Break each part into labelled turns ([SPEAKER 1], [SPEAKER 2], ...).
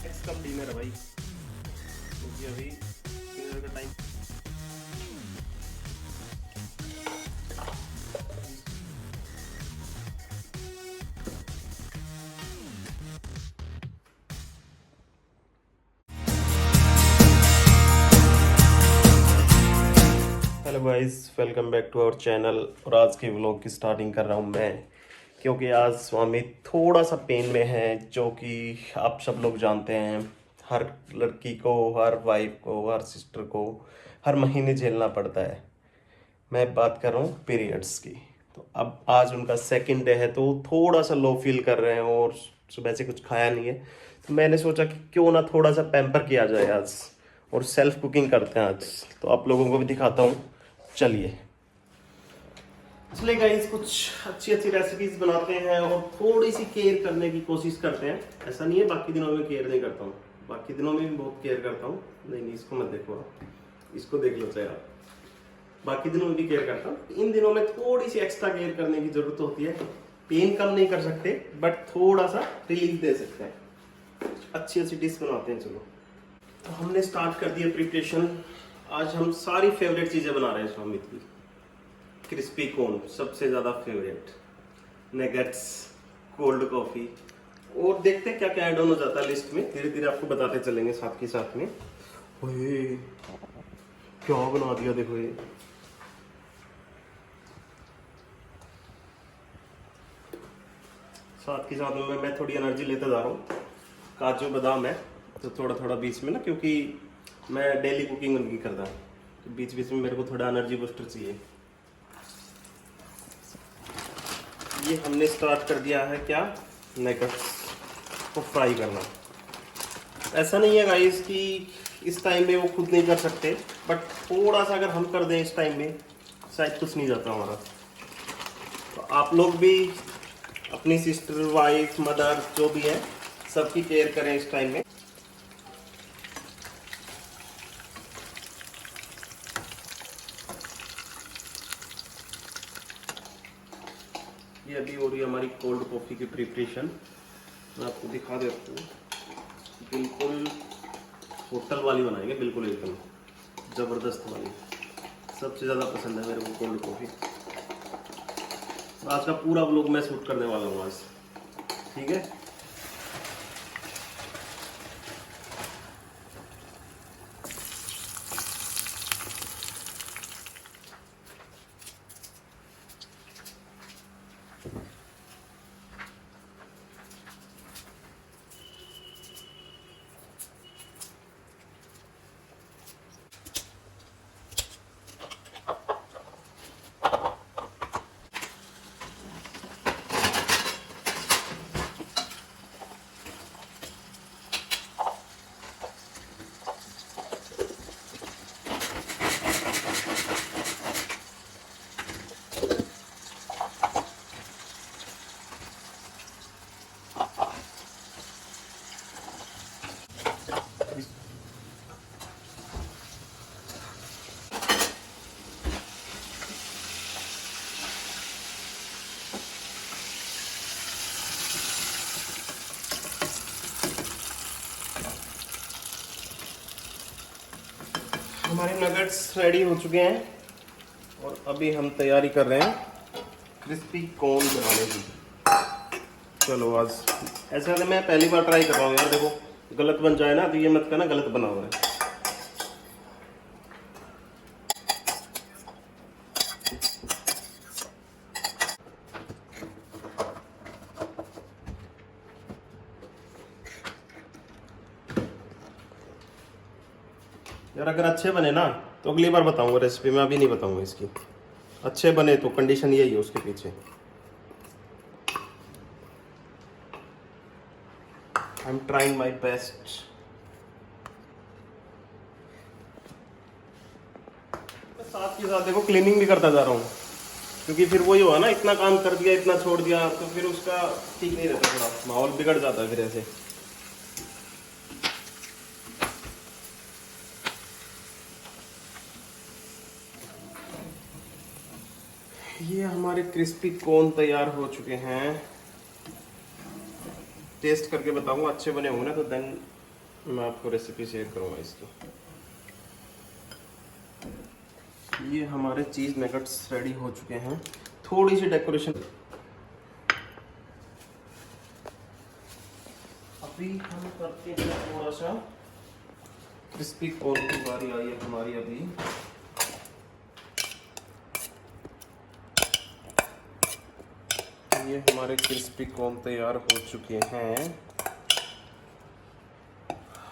[SPEAKER 1] X कम dinner है भाई, क्योंकि अभी डिनर का time. Hello guys, welcome back to our channel. और आज के व्लॉग की स्टार्टिंग कर रहा हूँ मैं, क्योंकि आज स्वामी थोड़ा सा पेन में है, जो कि आप सब लोग जानते हैं। हर लड़की को, हर वाइफ को, हर सिस्टर को हर महीने झेलना पड़ता है। मैं बात कर रहा हूँ पीरियड्स की। तो अब आज उनका सेकंड डे है, तो थोड़ा सा लो फील कर रहे हैं और सुबह से कुछ खाया नहीं है। तो मैंने सोचा कि क्यों ना थोड़ा सा पैम्पर किया जाए आज, और सेल्फ कुकिंग करते हैं आज। तो आप लोगों को भी दिखाता हूँ, चलिए। इसलिए गाइस कुछ अच्छी अच्छी रेसिपीज बनाते हैं और थोड़ी सी केयर करने की कोशिश करते हैं। ऐसा नहीं है बाकी दिनों में केयर नहीं करता हूँ, बाकी दिनों में भी बहुत केयर करता हूँ। नहीं नहीं, इसको मत देखो आप, इसको देख लो चाहे आप। बाकी दिनों में भी केयर करता हूँ, इन दिनों में थोड़ी सी एक्स्ट्रा केयर करने की जरूरत होती है। पेन कम नहीं कर सकते, बट थोड़ा सा रिलीफ दे सकते हैं। अच्छी अच्छी डिश बनाते हैं। चलो, तो हमने स्टार्ट कर दिया प्रिपरेशन। आज हम सारी फेवरेट चीज़ें बना रहे हैं स्वामित की। क्रिस्पी कॉर्न सबसे ज़्यादा फेवरेट, नगेट्स, कोल्ड कॉफ़ी, और देखते हैं क्या क्या ऐड ऑन हो जाता है लिस्ट में। धीरे धीरे आपको बताते चलेंगे साथ के साथ में। ओए, क्या बना दिया देखो ये। साथ के साथ में मैं थोड़ी एनर्जी लेते जा रहा हूँ। काजू बादाम है तो थोड़ा थोड़ा बीच में ना, क्योंकि मैं डेली कुकिंग उनकी करता हूँ, तो बीच बीच में मेरे को थोड़ा एनर्जी बूस्टर चाहिए। ये हमने स्टार्ट कर दिया है क्या, नगेट्स को फ्राई करना। ऐसा नहीं है गाइस कि इस टाइम में वो खुद नहीं कर सकते, बट थोड़ा सा अगर हम कर दें इस टाइम में, शायद कुछ नहीं जाता हमारा। तो आप लोग भी अपनी सिस्टर, वाइफ, मदर जो भी है, सबकी केयर करें इस टाइम में। ये अभी हो रही है हमारी कोल्ड कॉफ़ी की प्रिपरेशन। मैं आपको दिखा देता हूँ, बिल्कुल होटल वाली बनाएंगे, बिल्कुल एकदम ज़बरदस्त वाली। सबसे ज़्यादा पसंद है मेरे को कोल्ड कॉफ़ी। आज का पूरा व्लॉग मैं शूट करने वाला हूँ आज, ठीक है। हमारे नगेट्स रेडी हो चुके हैं और अभी हम तैयारी कर रहे हैं क्रिस्पी कॉर्न बनाने की। चलो, आज ऐसा तो मैं पहली बार ट्राई कर रहा हूँ यार। देखो, गलत बन जाए ना तो ये मत कहना गलत बना हुआ है। यार अगर अच्छे बने ना तो अगली बार बताऊंगा रेसिपी, मैं अभी नहीं बताऊंगा इसकी। अच्छे बने तो कंडीशन यही है उसके पीछे। I am trying my best. साथ के साथ देखो क्लीनिंग भी करता जा रहा हूँ, क्योंकि फिर वही हुआ ना, इतना काम कर दिया, इतना छोड़ दिया, तो फिर उसका ठीक नहीं रहता, थोड़ा माहौल बिगड़ जाता है फिर ऐसे। ये हमारे क्रिस्पी कॉर्न तैयार हो चुके हैं। टेस्ट करके बताऊंगा, अच्छे बने होंगे ना तो देन मैं आपको रेसिपी शेयर करूँगा इसकी। ये हमारे चीज़ नगेट्स रेडी हो चुके हैं। थोड़ी सी डेकोरेशन, अभी हम करते हैं थोड़ा सा क्रिस्पी कॉर्न की बारी आई है हमारी अभी। ये हमारे क्रिस्पी कॉर्न तैयार हो चुके हैं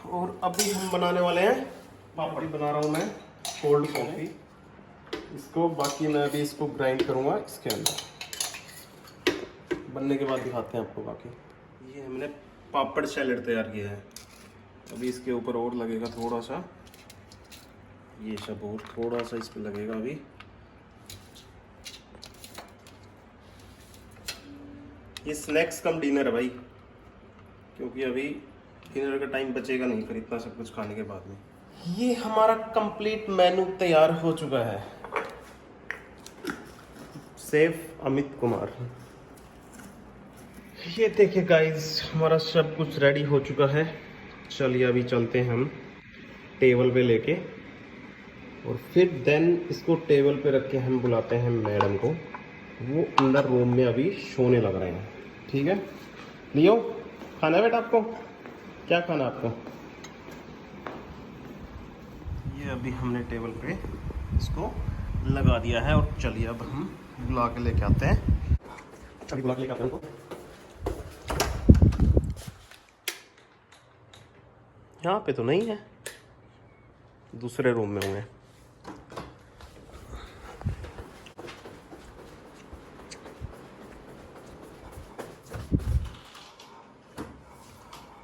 [SPEAKER 1] और अभी हम बनाने वाले हैं पापड़ी। बना रहा हूँ मैं कोल्ड कॉफ़ी इसको, बाकी मैं अभी इसको ग्राइंड करूँगा इसके अंदर। बनने के बाद दिखाते हैं आपको बाकी। ये हमने पापड़ सैलेड तैयार किया है। अभी इसके ऊपर और लगेगा थोड़ा सा, ये सब और थोड़ा सा इस पर लगेगा अभी। ये स्नैक्स कम डिनर है भाई, क्योंकि अभी डिनर का टाइम बचेगा नहीं फिर इतना सब कुछ खाने के बाद में। ये हमारा कंप्लीट मेनू तैयार हो चुका है। शेफ अमित कुमार। ये देखिए गाइस, हमारा सब कुछ रेडी हो चुका है। चलिए अभी चलते हैं हम टेबल पे लेके, और फिर देन इसको टेबल पे रख के हम बुलाते हैं मैडम को। वो अंदर रूम में अभी सोने लग रहे हैं। ठीक है लियो, खाना है बेटा आपको? क्या खाना आपको? ये अभी हमने टेबल पे इसको लगा दिया है, और चलिए अब हम बुला के लेके आते हैं। अभी बुला के लेके आते हैं उनको। यहाँ पे तो नहीं है, दूसरे रूम में होंगे।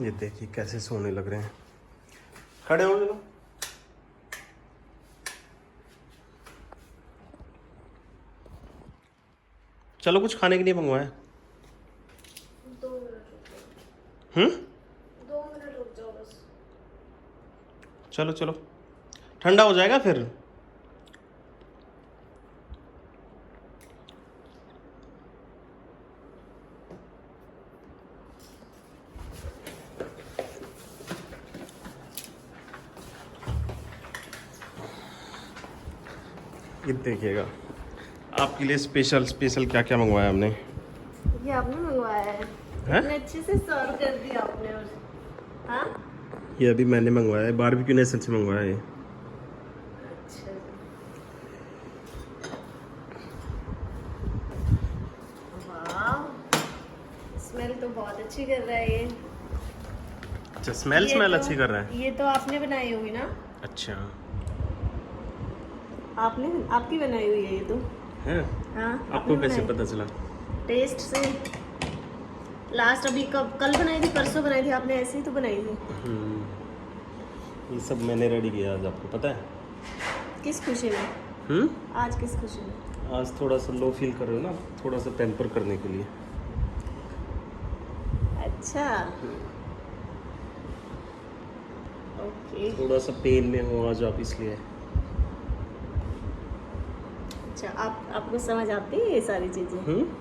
[SPEAKER 1] ये देखिए कैसे सोने लग रहे हैं। खड़े हो चलो। चलो कुछ खाने के लिए मंगवाया।
[SPEAKER 2] 2 मिनट 2 मिनट रुक जाओ बस।
[SPEAKER 1] चलो चलो, ठंडा हो जाएगा फिर। ये देखिएगा आपके लिए स्पेशल क्या क्या मंगवाया हमने।
[SPEAKER 2] ये आपने मंगवाया है? इतने अच्छे से सर्व कर दिया आपने। और हाँ,
[SPEAKER 1] ये अभी मैंने मंगवाया है, बारबेक्यू नेशन से मंगवाया है।
[SPEAKER 2] अच्छा वाह, स्मेल तो बहुत अच्छी कर रहा है ये।
[SPEAKER 1] अच्छा, स्मेल
[SPEAKER 2] तो,
[SPEAKER 1] अच्छी कर रहा है।
[SPEAKER 2] ये तो आपने बनाई होगी ना?
[SPEAKER 1] अच्छा,
[SPEAKER 2] आपकी बनाई हुई है ये तो।
[SPEAKER 1] है?
[SPEAKER 2] हाँ,
[SPEAKER 1] आपको कैसे पता चला?
[SPEAKER 2] टेस्ट से। लास्ट अभी कल बनाई थी, परसों बनाई थी आपने, ऐसे ही तो बनाई थी।
[SPEAKER 1] ये सब मैंने रेडी किया आज, आपको पता है?
[SPEAKER 2] किस खुशी में? आज किस खुशी में?
[SPEAKER 1] आज थोड़ा सा लो फील कर रहे हो ना, थोड़ा सा पैम्पर करने के लिए।
[SPEAKER 2] अच्छा ओके।
[SPEAKER 1] थोड़ा सा पेन में हो आज आप, इसलिए।
[SPEAKER 2] अच्छा, आपको समझ आती है ये सारी चीजें?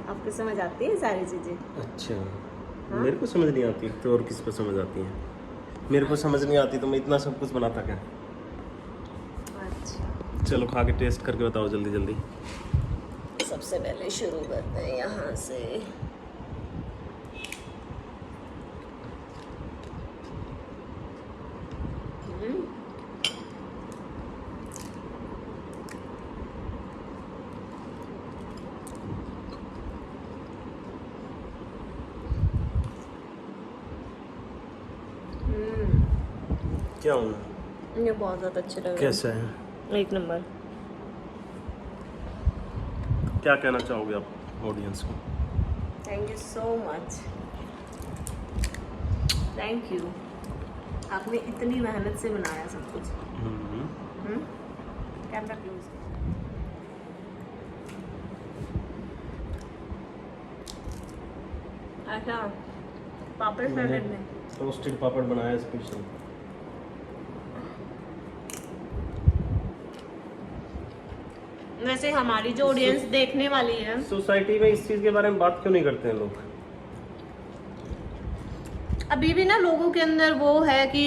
[SPEAKER 2] आपको समझ आती है सारी चीजें?
[SPEAKER 1] अच्छा।
[SPEAKER 2] हाँ?
[SPEAKER 1] मेरे को समझ नहीं आती तो और किसको समझ आती है? मेरे को समझ नहीं आती तो मैं इतना सब कुछ बनाता क्या?
[SPEAKER 2] अच्छा,
[SPEAKER 1] चलो खा के टेस्ट करके बताओ जल्दी जल्दी।
[SPEAKER 2] सबसे पहले शुरू करते हैं यहाँ से।
[SPEAKER 1] क्या होना?
[SPEAKER 2] ये बहुत ज़्यादा अच्छे लग रहे हैं।
[SPEAKER 1] कैसा है?
[SPEAKER 2] एक नंबर।
[SPEAKER 1] क्या कहना चाहोगे आप ऑडियंस को?
[SPEAKER 2] Thank you so much, thank you. आपने इतनी मेहनत से बनाया सब कुछ। Camera close. अच्छा, पापड़ सैलेड में
[SPEAKER 1] रोस्टेड पापड़ बनाया स्पेशल।
[SPEAKER 2] वैसे हमारी जो ऑडियंस देखने वाली है,
[SPEAKER 1] सोसाइटी में इस चीज के बारे में बात क्यों नहीं करते हैं लोग?
[SPEAKER 2] अभी भी ना लोगों के अंदर वो है कि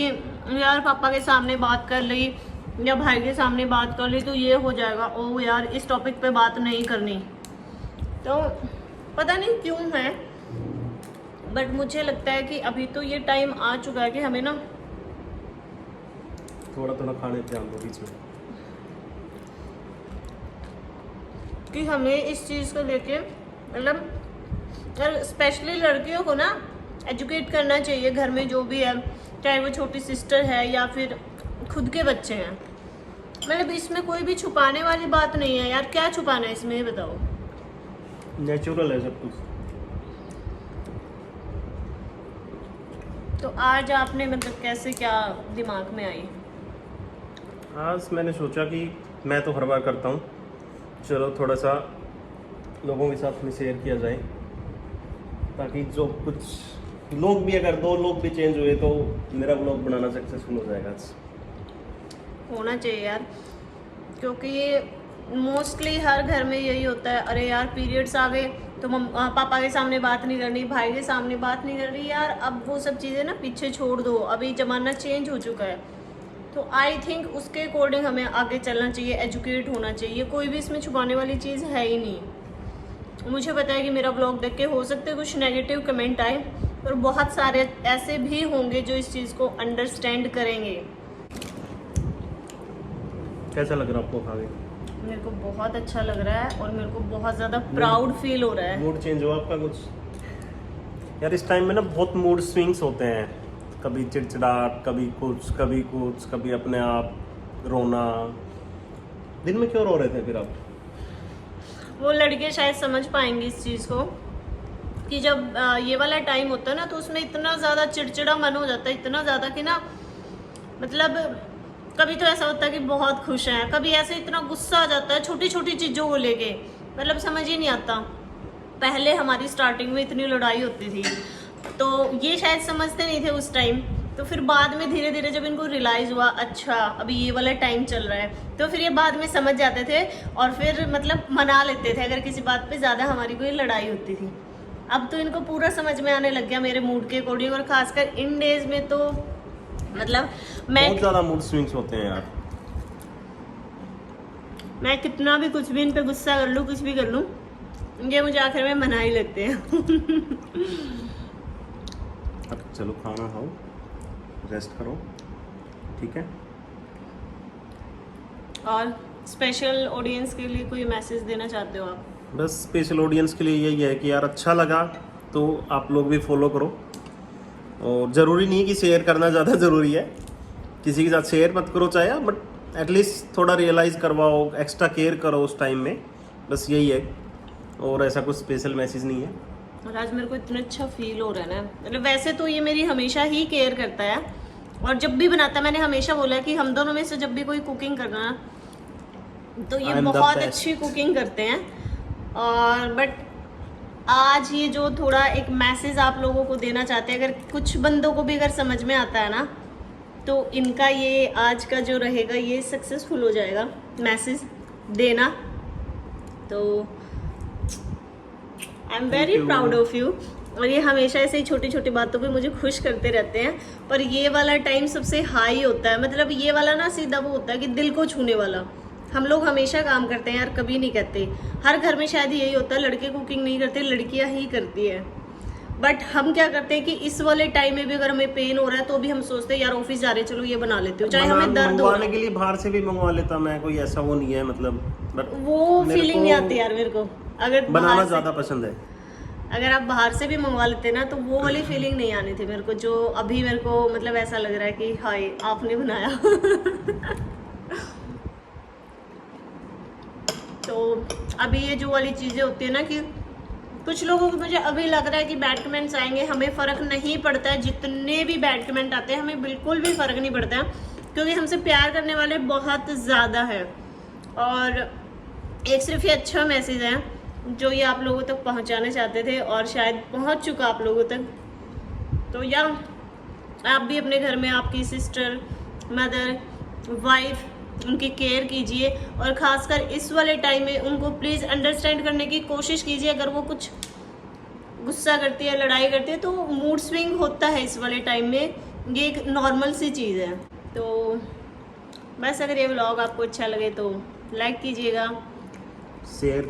[SPEAKER 2] यार पापा के सामने बात कर ली या भाई के सामने बात कर ली तो ये हो जाएगा, ओ यार इस टॉपिक पे बात नहीं करनी। तो पता नहीं क्यों है, बट मुझे लगता है कि अभी तो ये टाइम आ चुका है कि हमें ना
[SPEAKER 1] थोड़ा थोड़ा खाने पे ध्यान दो बीच में।
[SPEAKER 2] कि हमें इस चीज़ को लेके मतलब स्पेशली लड़कियों को ना एजुकेट करना चाहिए घर में जो भी है, चाहे वो छोटी सिस्टर है या फिर खुद के बच्चे हैं। मतलब इसमें कोई भी छुपाने वाली बात नहीं है यार, क्या छुपाना है इसमें, ये बताओ।
[SPEAKER 1] नेचुरल है सब कुछ।
[SPEAKER 2] तो आज आपने मतलब कैसे, क्या दिमाग में आई?
[SPEAKER 1] आज मैंने सोचा कि मैं तो हर बार करता हूँ, चलो थोड़ा सा लोगों के साथ में शेयर किया जाए, ताकि जो कुछ लोग भी, अगर 2 लोग भी चेंज हुए तो मेरा ब्लॉग बनाना सक्सेसफुल हो जाएगा। आज
[SPEAKER 2] होना चाहिए यार, क्योंकि मोस्टली हर घर में यही होता है, अरे यार पीरियड्स आ गए तो पापा के सामने बात नहीं करनी, भाई के सामने बात नहीं करनी। यार अब वो सब चीज़ें ना पीछे छोड़ दो, अभी ज़माना चेंज हो चुका है। तो आई थिंक उसके अकॉर्डिंग हमें आगे चलना चाहिए, एजुकेट होना चाहिए। कोई भी इसमें छुपाने वाली चीज़ है ही नहीं। मुझे पता है कि मेरा ब्लॉग देख के हो सकते कुछ नेगेटिव कमेंट आए, और बहुत सारे ऐसे भी होंगे जो इस चीज़ को अंडरस्टैंड करेंगे।
[SPEAKER 1] कैसा लग रहा है आपको खा के?
[SPEAKER 2] मेरे को बहुत अच्छा लग रहा है और मेरे को बहुत ज़्यादा प्राउड फील हो रहा है।
[SPEAKER 1] मूड चेंज हुआ आपका कुछ? यार इस टाइम में ना बहुत मूड स्विंग्स होते हैं, कभी चिड़चिड़ाहट, कभी कुछ, कभी अपने आप रोना। दिन में क्यों रो रहे थे फिर आप?
[SPEAKER 2] वो लड़के शायद समझ पाएंगे इस चीज़ को कि जब ये वाला टाइम होता है ना, तो उसमें इतना ज़्यादा चिड़चिड़ा मन हो जाता है, इतना ज़्यादा कि ना मतलब कभी तो ऐसा होता है कि बहुत खुश हैं, कभी ऐसे इतना गुस्सा आ जाता है छोटी छोटी चीज़ों को लेके, मतलब समझ ही नहीं आता। पहले हमारी स्टार्टिंग में इतनी लड़ाई होती थी तो ये शायद समझते नहीं थे उस टाइम, तो फिर बाद में धीरे धीरे जब इनको रियलाइज़ हुआ अच्छा अभी ये वाला टाइम चल रहा है, तो फिर ये बाद में समझ जाते थे और फिर मतलब मना लेते थे अगर किसी बात पे ज़्यादा हमारी कोई लड़ाई होती थी। अब तो इनको पूरा समझ में आने लग गया मेरे मूड के अकॉर्डिंग, और खासकर इन डेज में तो मतलब
[SPEAKER 1] बहुत ज़्यादा मूड स्विंग्स होते हैं यार।
[SPEAKER 2] मैं कितना भी कुछ भी इन पे गुस्सा कर लूँ, कुछ भी कर लूँ, ये मुझे आखिर में मना ही लेते हैं।
[SPEAKER 1] अब चलो खाना खाओ, रेस्ट करो, ठीक है?
[SPEAKER 2] और स्पेशल ऑडियंस के लिए कोई मैसेज देना चाहते हो आप?
[SPEAKER 1] बस स्पेशल ऑडियंस के लिए यही है कि यार अच्छा लगा तो आप लोग भी फॉलो करो, और ज़रूरी नहीं कि शेयर करना ज़्यादा ज़रूरी है, किसी के साथ शेयर मत करो चाहे, बट एटलीस्ट थोड़ा रियलाइज़ करवाओ, एक्स्ट्रा केयर करो उस टाइम में, बस यही है, और ऐसा कुछ स्पेशल मैसेज नहीं है।
[SPEAKER 2] और आज मेरे को इतना अच्छा फील हो रहा है ना, मतलब वैसे तो ये मेरी हमेशा ही केयर करता है, और जब भी बनाता है मैंने हमेशा बोला कि हम दोनों में से जब भी कोई कुकिंग करना तो ये बहुत अच्छी कुकिंग करते हैं। और बट आज ये जो थोड़ा एक मैसेज आप लोगों को देना चाहते हैं, अगर कुछ बंदों को भी अगर समझ में आता है ना, तो इनका ये आज का जो रहेगा ये सक्सेसफुल हो जाएगा मैसेज देना। तो I am very proud of you. और ये हमेशा ऐसे ही छोटी छोटी बातों पे मुझे खुश करते रहते हैं, पर ये वाला टाइम सबसे हाई होता है, मतलब ये वाला ना सीधा वो होता है कि दिल को छूने वाला। हम लोग हमेशा काम करते हैं यार, कभी नहीं कहते, हर घर में शायद यही होता है, लड़के कुकिंग नहीं करते, लड़कियां ही करती है। बट हम क्या करते हैं कि इस वाले टाइम में भी अगर हमें पेन हो रहा है तो भी हम सोचते हैं यार ऑफिस जा रहे चलो ये बना लेते हो, चाहे हमें दर्द हो।
[SPEAKER 1] के लिए बाहर से भी मंगवा लेता मैं, कोई ऐसा वो नहीं है, मतलब
[SPEAKER 2] वो फीलिंग नहीं आती यार मेरे को। अगर
[SPEAKER 1] बनाना ज्यादा पसंद है,
[SPEAKER 2] अगर आप बाहर से भी मंगवा लेते ना तो वो वाली फीलिंग नहीं आनी थी मेरे को, जो अभी मेरे को मतलब ऐसा लग रहा है कि हाय आपने बनाया। तो अभी ये जो वाली चीज़ें होती है ना कि कुछ लोगों को, मुझे अभी लग रहा है कि बैड कमेंट्स आएंगे, हमें फ़र्क नहीं पड़ता है, जितने भी बैड कमेंट आते हैं हमें बिल्कुल भी फ़र्क नहीं पड़ता है, क्योंकि हमसे प्यार करने वाले बहुत ज़्यादा है। और एक सिर्फ ये अच्छा मैसेज है जो ये आप लोगों तक पहुंचाना चाहते थे, और शायद पहुंच चुका आप लोगों तक। तो या आप भी अपने घर में आपकी सिस्टर, मदर, वाइफ, उनकी केयर कीजिए, और ख़ासकर इस वाले टाइम में उनको प्लीज़ अंडरस्टैंड करने की कोशिश कीजिए। अगर वो कुछ गुस्सा करती है, लड़ाई करती है, तो मूड स्विंग होता है इस वाले टाइम में, ये एक नॉर्मल सी चीज़ है। तो बस अगर ये व्लॉग आपको अच्छा लगे तो लाइक कीजिएगा,
[SPEAKER 1] शेयर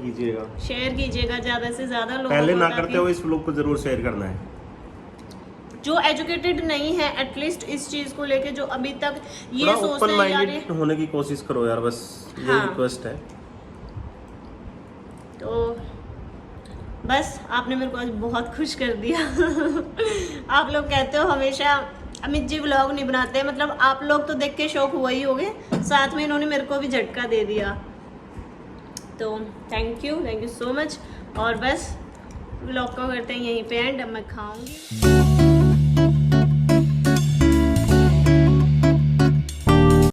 [SPEAKER 1] कीजिएगा,
[SPEAKER 2] ज़्यादा से ज़्यादा लोगों
[SPEAKER 1] पहले
[SPEAKER 2] को,
[SPEAKER 1] ना
[SPEAKER 2] ताकि
[SPEAKER 1] करते हो इस व्लॉग को जरूर शेयर करना है।
[SPEAKER 2] जो एजुकेटेड नहीं है एटलीस्ट इस चीज़ को लेके, जो अभी तक ये
[SPEAKER 1] थोड़ा
[SPEAKER 2] सोचते
[SPEAKER 1] ओपन
[SPEAKER 2] हैं यार
[SPEAKER 1] माइंडेड होने की कोशिश करो यार, बस ये
[SPEAKER 2] हाँ।
[SPEAKER 1] रिक्वेस्ट है।
[SPEAKER 2] तो बस आपने मेरे को आज बहुत खुश कर दिया। आप लोग कहते हो हमेशा अमित जी व्लॉग नहीं बनाते, मतलब आप लोग तो देख के शौक हुआ ही होगे, साथ में इन्होंने मेरे को भी झटका दे दिया। तो थैंक यू सो मच। और बस व्लॉग को करते हैं यहीं पे एंड। अब मैं खाऊंगी।